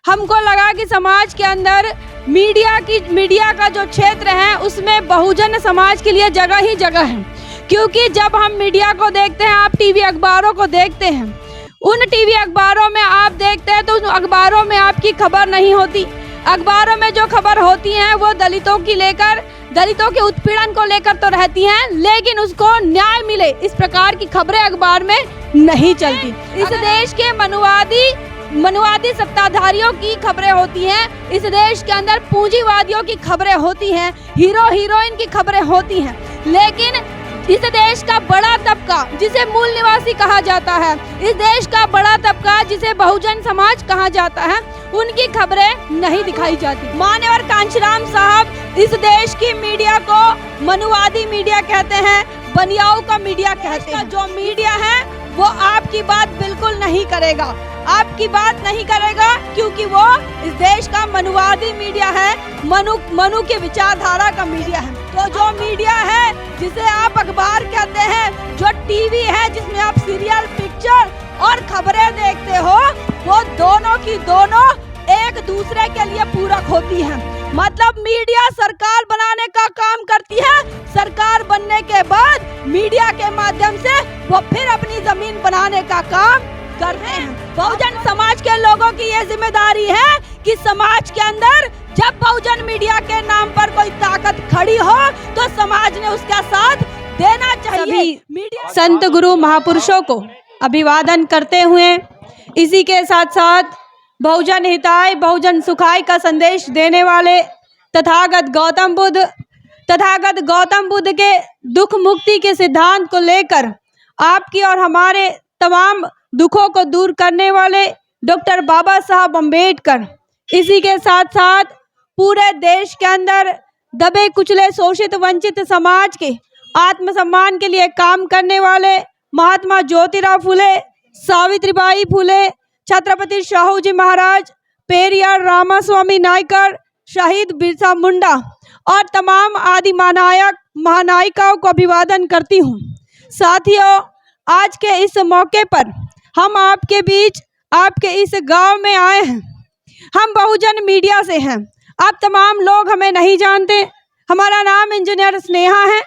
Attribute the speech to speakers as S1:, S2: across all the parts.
S1: हमको लगा कि समाज के अंदर मीडिया का जो क्षेत्र है उसमें बहुजन समाज के लिए जगह ही जगह है। क्योंकि जब हम मीडिया को देखते हैं, आप टीवी अखबारों को देखते हैं, उन टीवी अखबारों में आप देखते हैं तो उन अखबारों में आपकी खबर नहीं होती। अखबारों में जो खबर होती है वो दलितों के उत्पीड़न को लेकर तो रहती हैं, लेकिन उसको न्याय मिले इस प्रकार की खबरें अखबार में नहीं चलती। इस देश के मनुवादी सत्ताधारियों की खबरें होती हैं, इस देश के अंदर पूंजीवादियों की खबरें होती हैं, हीरो हीरोइन की खबरें होती हैं, लेकिन इस देश का बड़ा तबका जिसे मूल निवासी कहा जाता है, इस देश का बड़ा तबका जिसे बहुजन समाज कहा जाता है, उनकी खबरें नहीं दिखाई जाती। मान्यवर कांशीराम साहब इस देश की मीडिया को मनुवादी मीडिया कहते हैं, बनियाओं का मीडिया कहते हैं। जो मीडिया है वो आपकी बात बिल्कुल नहीं करेगा, आपकी बात नहीं करेगा, क्योंकि वो इस देश का मनुवादी मीडिया है, मनु के विचारधारा का मीडिया है। तो जो मीडिया है जिसे आप अखबार कहते हैं, जो टीवी है जिसमें आप सीरियल, पिक्चर और खबरें देखते हो, वो दोनों की दोनों एक दूसरे के लिए पूरक होती हैं। मतलब मीडिया सरकार बनाने का काम करती है, सरकार बनने के बाद मीडिया के माध्यम से वो फिर अपनी जमीन बनाने का काम करते हैं। बहुजन समाज के लोगों की ये जिम्मेदारी है कि समाज के अंदर जब बहुजन मीडिया के नाम पर कोई ताकत खड़ी हो तो समाज ने उसका साथ देना चाहिए। मीडिया संत गुरु महापुरुषों को अभिवादन करते हुए इसी के साथ साथ बहुजन हिताय बहुजन सुखाय का संदेश देने वाले तथागत गौतम बुद्ध के दुख मुक्ति के सिद्धांत को लेकर आपकी और हमारे तमाम दुखों को दूर करने वाले डॉक्टर बाबा साहब अम्बेडकर, इसी के साथ साथ पूरे देश के अंदर दबे कुचले शोषित वंचित समाज के आत्मसम्मान के लिए काम करने वाले महात्मा ज्योतिराव फुले, सावित्रीबाई फुले, छत्रपति शाहू जी महाराज, पेरियार रामास्वामी नायकर, शहीद बिरसा मुंडा और तमाम आदि महानायिकाओं को अभिवादन करती हूँ। साथियों, आज के इस मौके पर हम आपके बीच, आपके इस गांव में आए हैं। हम बहुजन मीडिया से हैं, आप तमाम लोग हमें नहीं जानते। हमारा नाम इंजीनियर स्नेहा है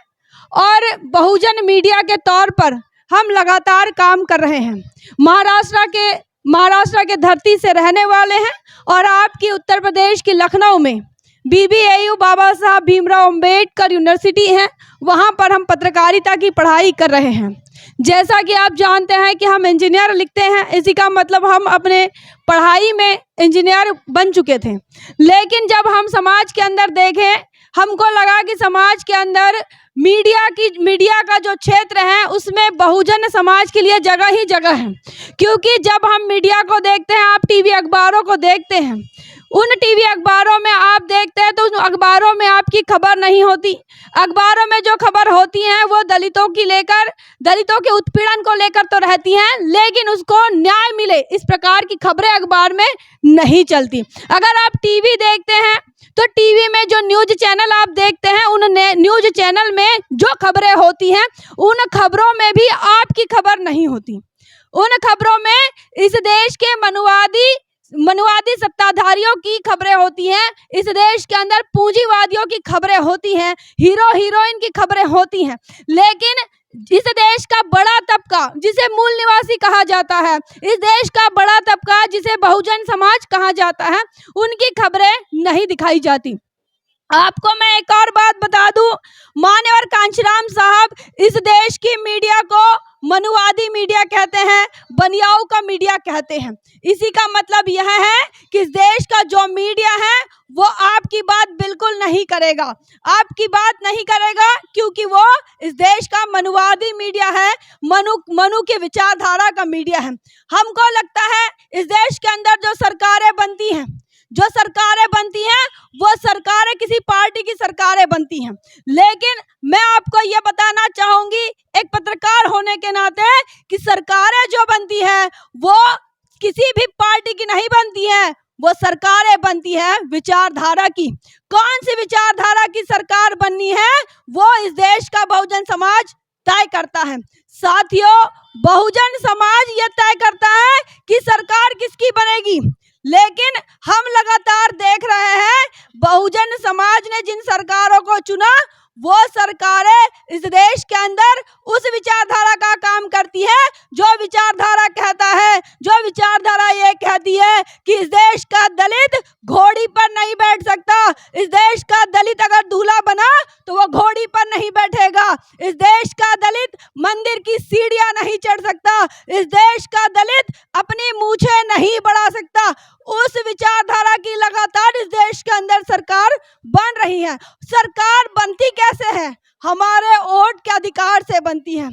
S1: और बहुजन मीडिया के तौर पर हम लगातार काम कर रहे हैं। महाराष्ट्र के धरती से रहने वाले हैं और आपकी उत्तर प्रदेश की लखनऊ में BBAU बाबा साहब भीमराव अम्बेडकर यूनिवर्सिटी है, वहाँ पर हम पत्रकारिता की पढ़ाई कर रहे हैं। जैसा कि आप जानते हैं कि हम इंजीनियर लिखते हैं, इसी का मतलब हम अपने पढ़ाई में इंजीनियर बन चुके थे। लेकिन जब हम समाज के अंदर देखें, हमको लगा कि समाज के अंदर मीडिया का जो क्षेत्र है उसमें बहुजन समाज के लिए जगह ही जगह है। क्योंकि जब हम मीडिया को देखते हैं, आप टीवी अखबारों को देखते हैं, उन टीवी अखबारों में आप देखते हैं तो उन अखबारों में आपकी खबर नहीं होती। अखबारों में जो खबर होती है वो दलितों के उत्पीड़न को लेकर तो रहती हैं, लेकिन उसको न्याय मिले इस प्रकार की खबरें अखबार में नहीं चलती। अगर आप टीवी देखते हैं तो टीवी में जो न्यूज चैनल आप देखते हैं, उन न्यूज चैनल में जो खबरें होती हैं, उन खबरों में भी आपकी खबर नहीं होती। उन खबरों में इस देश के मनुवादी सत्ताधारियों की खबरें होती हैं, इस देश के अंदर पूंजीवादियों की खबरें होती हैं, हीरो हीरोइन की खबरें होती हैं, लेकिन इस देश का बड़ा तबका जिसे मूल निवासी कहा जाता है, इस देश का बड़ा तबका जिसे बहुजन समाज कहा जाता है, उनकी खबरें नहीं दिखाई जाती। आपको मैं एक और बात बता दूं, मान्यवर कांशीराम साहब इस देश की मीडिया को मनुवादी मीडिया कहते हैं, बनियाओं का मीडिया कहते हैं। इसी का मतलब यह है कि इस देश का जो मीडिया है वो आपकी बात बिल्कुल नहीं करेगा, आपकी बात नहीं करेगा, क्योंकि वो इस देश का मनुवादी मीडिया है, मनु के विचारधारा का मीडिया है। हमको लगता है इस देश के अंदर जो सरकारें बनती हैं वो सरकारें किसी पार्टी की सरकारें बनती हैं। लेकिन मैं आपको ये बताना चाहूंगी एक पत्रकार होने के नाते कि सरकारें जो बनती है वो किसी भी पार्टी की नहीं बनती है, वो सरकारें बनती है विचारधारा की। कौन सी विचारधारा की सरकार बननी है वो इस देश का बहुजन समाज तय करता है। साथियों, बहुजन समाज ये तय करता है कि सरकार किसकी बनेगी, लेकिन हम लगातार देख रहे हैं बहुजन समाज ने जिन सरकारों को चुना वो सरकारें इस देश के अंदर उस विचारधारा का काम करती है जो विचारधारा कहता है, जो विचारधारा ये कहती है कि इस देश का दलित घोड़ी पर नहीं बैठ सकता, इस देश का दलित अगर दूल्हा बना तो वो घोड़ी पर नहीं बैठेगा, इस देश का दलित मंदिर की सीढ़ियां नहीं चढ़ सकता, इस देश का दलित अपनी मूछें नहीं बढ़ा सकता। उस विचारधारा की लगातार इस देश के अंदर सरकार बन रही है। सरकार बनती कैसे है? हमारे वोट के अधिकार से बनती है।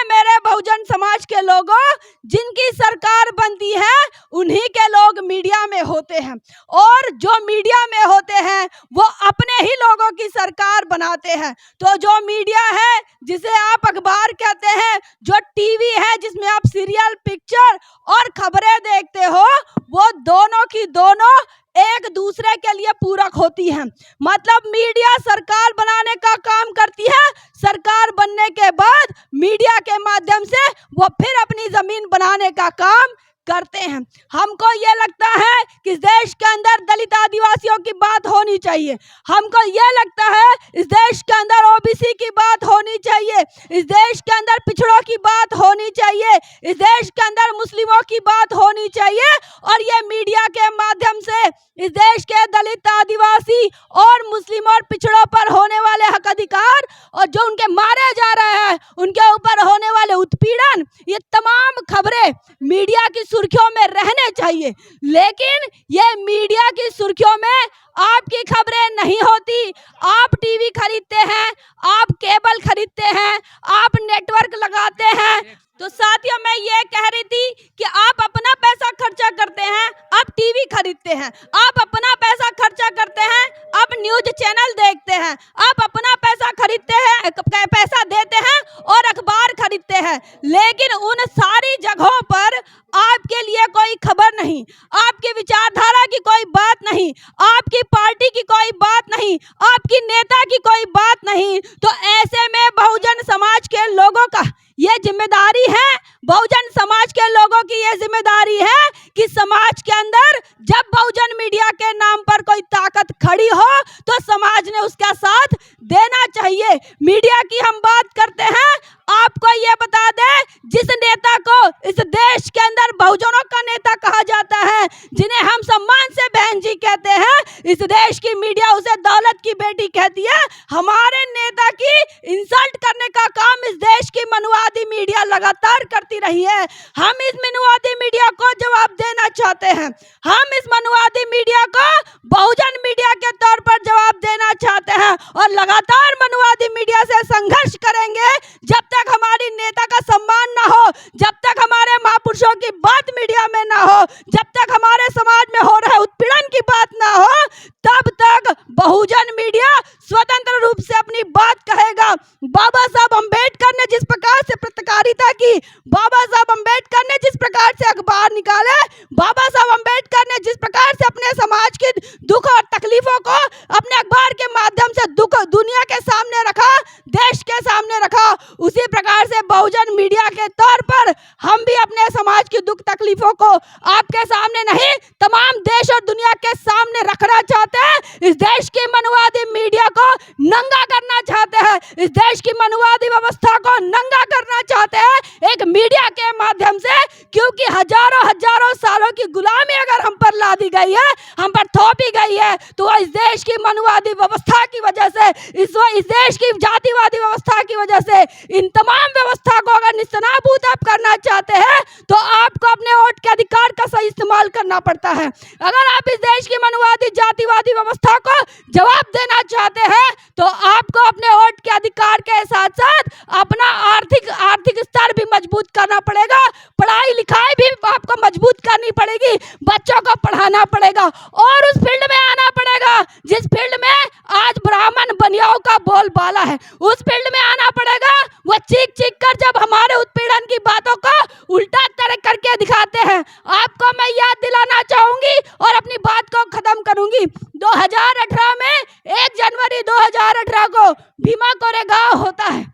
S1: मेरे बहुजन समाज के लोगों, जिनकी सरकार बनती है उन्हीं के लोग मीडिया में होते हैं, और जो मीडिया में होते हैं वो अपने ही लोगों की सरकार बनाते हैं। तो जो मीडिया है, जिसे आप अखबार कहते हैं, जो टीवी है जिसमें आप सीरियल, पिक्चर और खबरें देखते हो, वो दोनों की दोनों एक दूसरे के लिए पूरक होती है। मतलब मीडिया सरकार बनाने का काम करती है, सरकार बनने के बाद मीडिया के माध्यम से वो फिर अपनी जमीन बनाने का काम करते हैं। हमको ये लगता है कि इस देश के अंदर दलित आदिवासियों की बात होनी चाहिए, हमको ये लगता है इस देश के अंदर ओबीसी की बात होनी चाहिए, इस देश के अंदर पिछड़ों की बात होनी चाहिए, इस देश के अंदर मुस्लिमों की बात होनी चाहिए। और ये मीडिया के माध्यम से इस देश के दलित, आदिवासी और मुस्लिम और पिछड़ों पर होने वाले हक अधिकार और जो उनके मारे जा रहे हैं, उनके ऊपर होने वाले उत्पीड़न, ये तमाम खबरें मीडिया की सुर्खियों में रहने चाहिए। लेकिन ये मीडिया की सुर्खियों में आपकी खबरें नहीं होती। आप टीवी खरीदते हैं, आप केबल खरीदते हैं, आप नेटवर्क लगाते हैं। तो साथियों, मैं ये कह रही थी कि आप अपना पैसा खर्चा करते हैं, आप टीवी खरीदते हैं, आप अपना पैसा खर्चा करते हैं, आप न्यूज चैनल देखते हैं, आप अपना पैसा खरीदते हैं, पैसा देते हैं और अखबार खरीदते हैं। लेकिन उन सारी जगहों पर आपके लिए कोई खबर नहीं, आपकी विचारधारा की कोई बात नहीं, आपकी पार्टी की कोई बात नहीं, आपकी नेता की कोई बात नहीं। तो ऐसे में बहुजन समाज के लोगों का ये जिम्मेदारी है, बहुजन समाज के लोगों की ये जिम्मेदारी है कि समाज के अंदर जब बहुजन मीडिया के नाम पर कोई ताकत खड़ी हो तो समाज ने उसका साथ देना चाहिए। मीडिया की हम बात करते हैं, आपको ये बता दें, जिस नेता को इस देश के अंदर बहुजनों का नेता कहा जाता है, जिन्हें हम सम्मान से बहन जी कहते हैं, इस देश की मीडिया उसे दौलत की बेटी कहती है। हमारे नेता की इंसल्ट करने का काम इस देश की मनुवादी मीडिया लगातार करती रही है। हम इस मनुवादी मीडिया को जवाब देना चाहते हैं, हम इस मनुवादी मीडिया को बहुजन मीडिया के तौर पर जवाब देना चाहते हैं और लगातार मनुवादी मीडिया से संघर्ष करेंगे जब तक हमारी नेता का सम्मान ना हो, जब तक हमारे महापुरुषों की बात मीडिया में ना हो, जब तक हमारे समाज में हो रहे उत्पीड़न की बात ना हो, तब तक बहुजन मीडिया स्वतंत्र रूप से अपनी बात कहेगा। बाबा साहब अंबेडकर ने जिस प्रकार से पत्रकारिता की, बाबा साहब अंबेडकर ने जिस प्रकार से अखबार निकाले, बाबा साहब अंबेडकर ने जिस प्रकार से अपने समाज की दुख और तकलीफों को अपने अखबार के माध्यम से दुख दुनिया के सामने रखा, देश के सामने रखा, उसी प्रकार से बहुजन मीडिया के तौर पर हम भी अपने समाज की दुख तकलीफों को आपके सामने नहीं, तमाम देश और दुनिया के सामने रखना चाहते हैं। इस देश की मनुवादी मीडिया को नंगा करना चाहते हैं, इस देश की मनुवादी व्यवस्था को नंगा करना चाहते हैं एक मीडिया के माध्यम से, क्योंकि हजारों हजारों सालों की गुलामी अगर हम पर लादी गई है, हम पर थोपी गई है, तो इस देश की मनुवादी व्यवस्था की वजह से, इस देश की जातिवादी व्यवस्था की वजह से, इन तमाम व्यवस्था को अगर निस्तेनाबूद आप करना चाहते हैं तो आपको अपने वोट के अधिकार का सही इस्तेमाल करना पड़ता है। अगर आप इस देश की मनुवादी जातिवादी व्यवस्था को जवाब देना चाहते हैं तो आपको अपने वोट के अधिकार के साथ साथ अपना आर्थिक स्तर भी मजबूत करना पड़ेगा, पढ़ाई लिखाई भी आपको मजबूत करनी पड़ेगी, बच्चों को पढ़ाना पड़ेगा और उस फील्ड में आना पड़ेगा जिस फील्ड में आज ब्राह्मण बनियाओं का बोलबाला है, उस फील्ड में आना पड़ेगा। वो चीख चीख कर जब हमारे उत्पीड़न की बातों को उल्टा तरह करके दिखाते हैं। आपको मैं याद दिलाना चाहूंगी और अपनी बात को खत्म करूंगी। 2018 में 1 जनवरी 2018 को भीमा कोरेगांव होता है।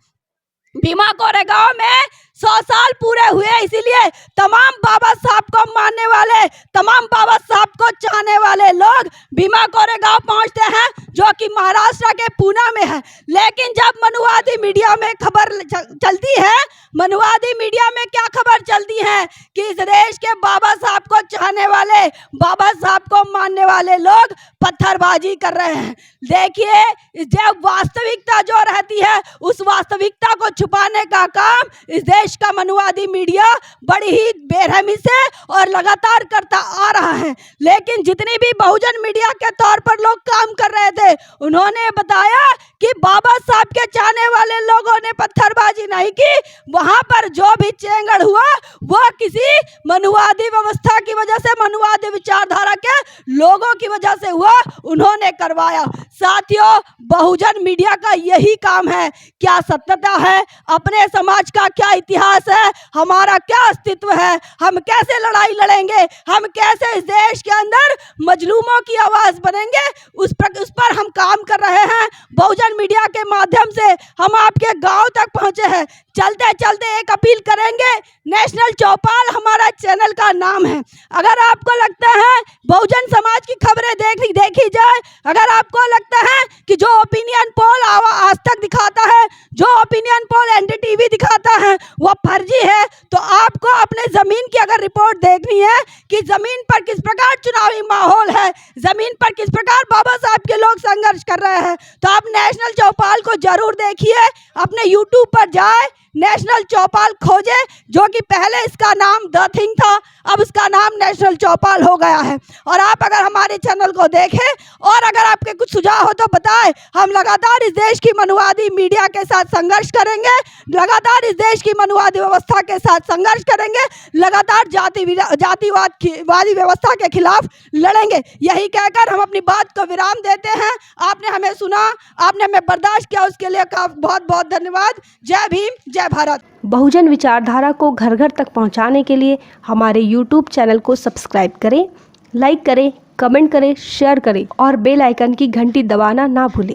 S1: भीमा कोरेगांव में
S2: 100 साल पूरे हुए, इसीलिए तमाम बाबा साहब को मानने वाले, तमाम बाबा साहब को चाहने वाले लोग भीमा कोरेगांव पहुंचते हैं, जो कि महाराष्ट्र के पुणे में है। लेकिन जब मनुवादी मीडिया में खबर चलती है, मनुवादी मीडिया में क्या खबर चलती है कि इस देश के बाबा साहब को चाहने वाले, बाबा साहब को मानने वाले लोग पत्थरबाजी कर रहे हैं। देखिए, जब वास्तविकता जो रहती है, उस वास्तविकता को छुपाने का काम इस देश का मनुवादी मीडिया बड़ी ही बेरहमी से और लगातार करता आ रहा है। लेकिन जितनी भी बहुजन मीडिया के तौर पर लोग काम कर रहे थे, उन्होंने बताया कि बाबा साहब के चाहने वाले लोगों ने पत्थरबाजी नहीं की, वहां पर जो भी चेंगड़ हुआ वो किसी मनुवादी व्यवस्था की वजह से, मनुवादी विचारधारा के लोगों की वजह से हुआ, उन्होंने करवाया। साथियों, बहुजन मीडिया का यही काम है। क्या सत्यता है, अपने समाज का क्या इतिहास है, हमारा क्या अस्तित्व है, हम कैसे लड़ाई लड़ेंगे, हम कैसे इस देश के अंदर मजलूमों की आवाज बनेंगे, उस पर हम काम कर रहे हैं। बहुजन मीडिया के माध्यम से हम आपके गांव तक पहुंचे हैं। चलते चलते एक अपील करेंगे, नेशनल चौपाल हमारा चैनल का नाम है। अगर आपको लगता है बहुजन समाज की खबरें देखी जाए, अगर आपको लगता है कि जो ओपिनियन पोल आज तक दिखाता है, जो ओपिनियन पोल एनडीटीवी दिखाता है, वो फर्जी है, तो आपको अपने जमीन की अगर रिपोर्ट देखनी है कि जमीन पर किस प्रकार चुनावी माहौल है, जमीन पर किस प्रकार बाबा साहब के लोग संघर्ष कर रहे हैं, तो आप नेशनल चौपाल को जरूर देखिए। अपने यूट्यूब पर जाए, नेशनल चौपाल खोजे, जो कि पहले इसका नाम द थिंग था, अब इसका नाम नेशनल चौपाल हो गया है। और आप अगर हमारे चैनल को देखें और अगर आपके कुछ सुझाव हो तो बताएं। हम लगातार इस देश की मनुवादी मीडिया के साथ संघर्ष करेंगे, लगातार इस देश की मनुवादी व्यवस्था के साथ संघर्ष करेंगे, लगातार जातिवादी व्यवस्था के खिलाफ लड़ेंगे। यही कहकर हम अपनी बात को विराम देते हैं। आपने हमें सुना, आपने हमें बर्दाश्त किया, उसके लिए बहुत बहुत धन्यवाद। जय भीम, जय भारत।
S3: बहुजन विचारधारा को घर घर तक पहुंचाने के लिए हमारे YouTube चैनल को सब्सक्राइब करें, लाइक करें, कमेंट करें, शेयर करें और बेल आइकन की घंटी दबाना ना भूलें।